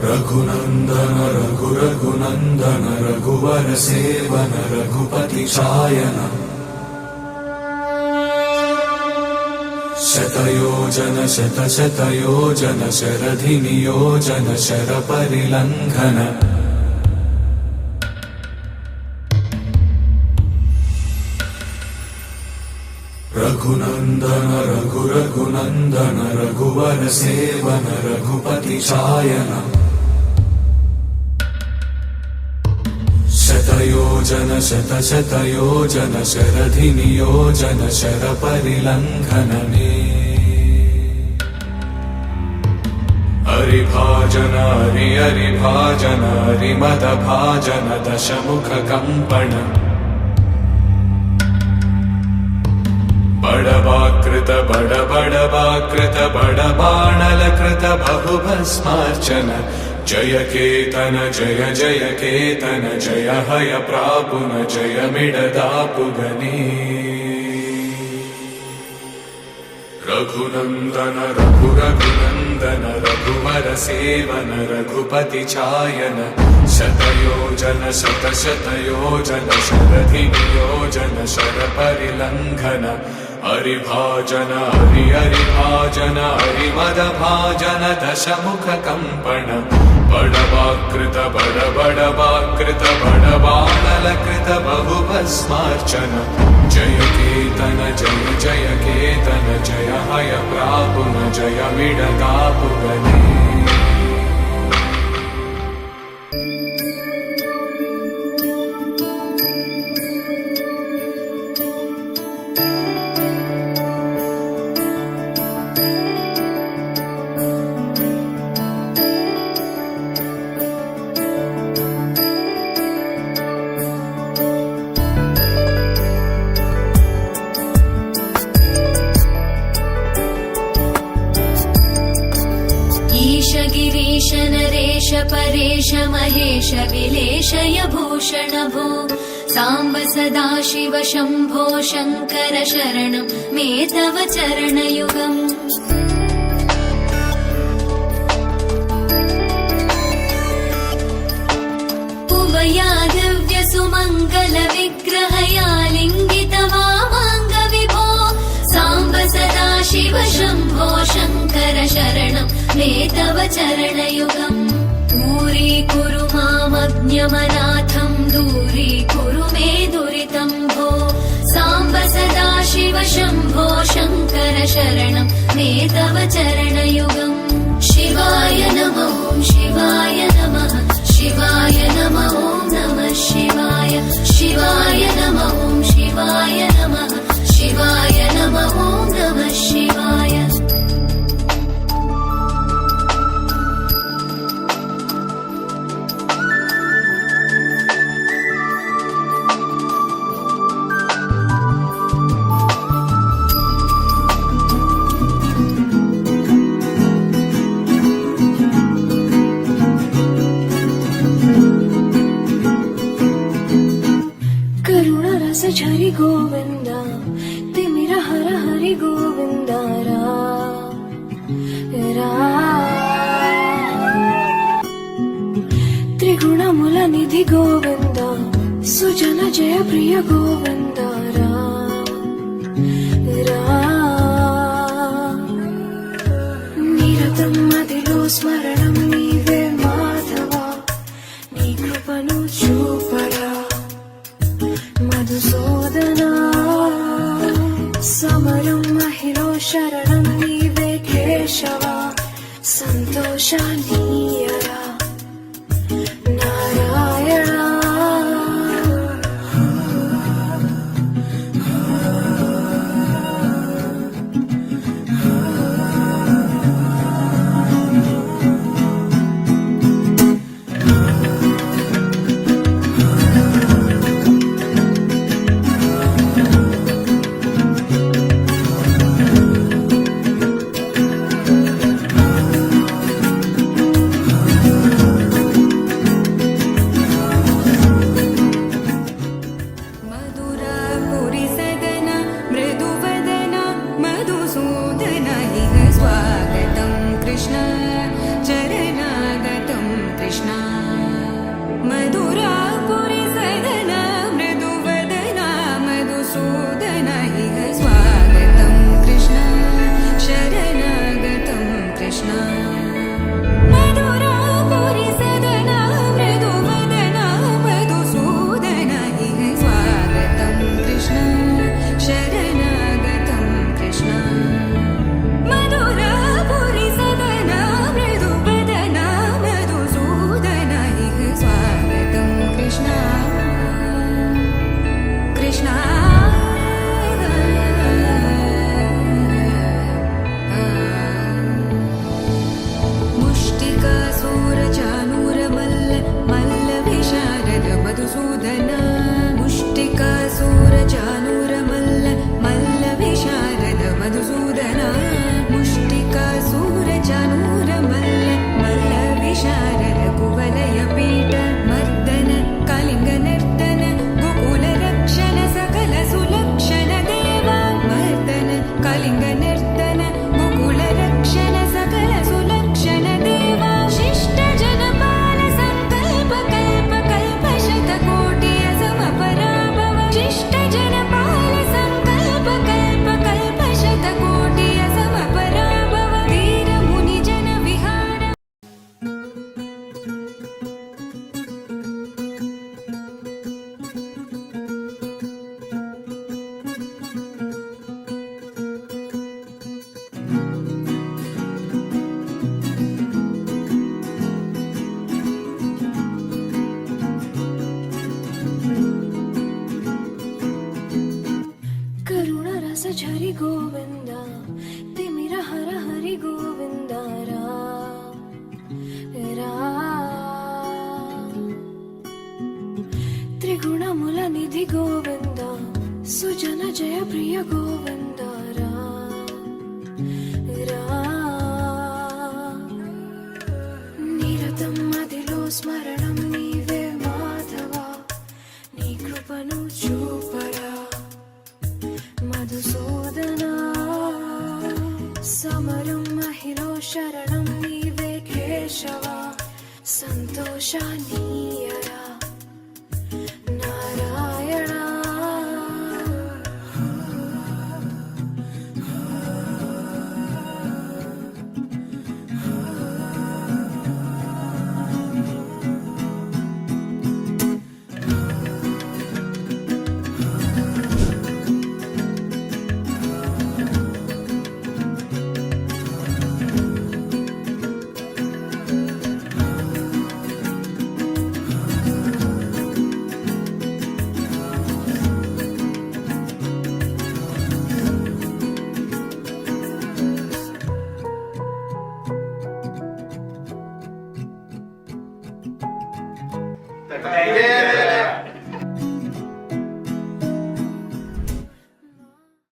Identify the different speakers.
Speaker 1: रघुनंदन रघुरघुनंदन रघुवर seven Raghupati चायन शतयोजन शतशतयोजन शरधि नियोजन sir परिलंघन Raghunandan रघुरघुनंदन रघुवर seven Raghupati चायन शतयोजन शतशतयोजन शरधि नियोजन sir परिलंघन हरिभाजन हरिभाजन हरिमद भाजन दशमुख कंपन बड़वाकृत बड़वाकृत बड़बाणलकृत बहुभस्मार्चन जय केतन जय जय केतन जय हय प्रापुन जय मिडदापुगनी रघुनंदन रघुरघुनंदन रघुवर सेवन रघुपति चायन शतयोजन शतशतयोजन शरधि नियोजन शर परिलंघन हरिभाजन हरिभाजन हरिमद भाजन दशमुख कंपन बड़वाकृत बड़वाकृत बड़बाणलकृत बहुभस्मार्चन जय केतन जय जय केतन जय हय प्रापुन जय मिडदापुगनी
Speaker 2: गिरीश नरेश परेश महेश विलेशय भूषण भो सांब सदाशिव शंभो शंकर शरणं मे तव चरणयुगम् उमया दिव्य सुमंगल विग्रहया लिंगित वामांग विभो सांब सदाशिव शंभो शंकर शरणं मे तव चरणयुगम् दूरीकुरु मामज्ञमनाथं दूरीकुरु मे दुरितं भो सांब सदाशिव शंभो शंकर शरणं मे तव चरणयुगम् शिवाय नमः शिवाय नमः शिवाय नमः नमः शिवाय शिवाय नमः शिवाय नमः शिवाय नमः नमः शिवाय
Speaker 3: हरि गोविंद तिमिर हर हरि गोविंद त्रिगुणमुल निधि गोविंद सुजन जय प्रिय गोविंद निरतं मदिलो स्मरणं नीवे माधवा नी कृपनु चूपड़ा मधुसूदना समरं महिरो शरणं नीवे केशवा संतोषानीयरा नारायणा సుఖముల నిధి గోవింద సుజన జయ ప్రియ గోవింద రా రా. నిరతం మదిలో స్మరణం నీవే మాధవ నీ కృపను చూపరా మధుసూదనా. సమరం మహిలో శరణం నీవే కేశవ సంతోషానీయరా నారాయణ.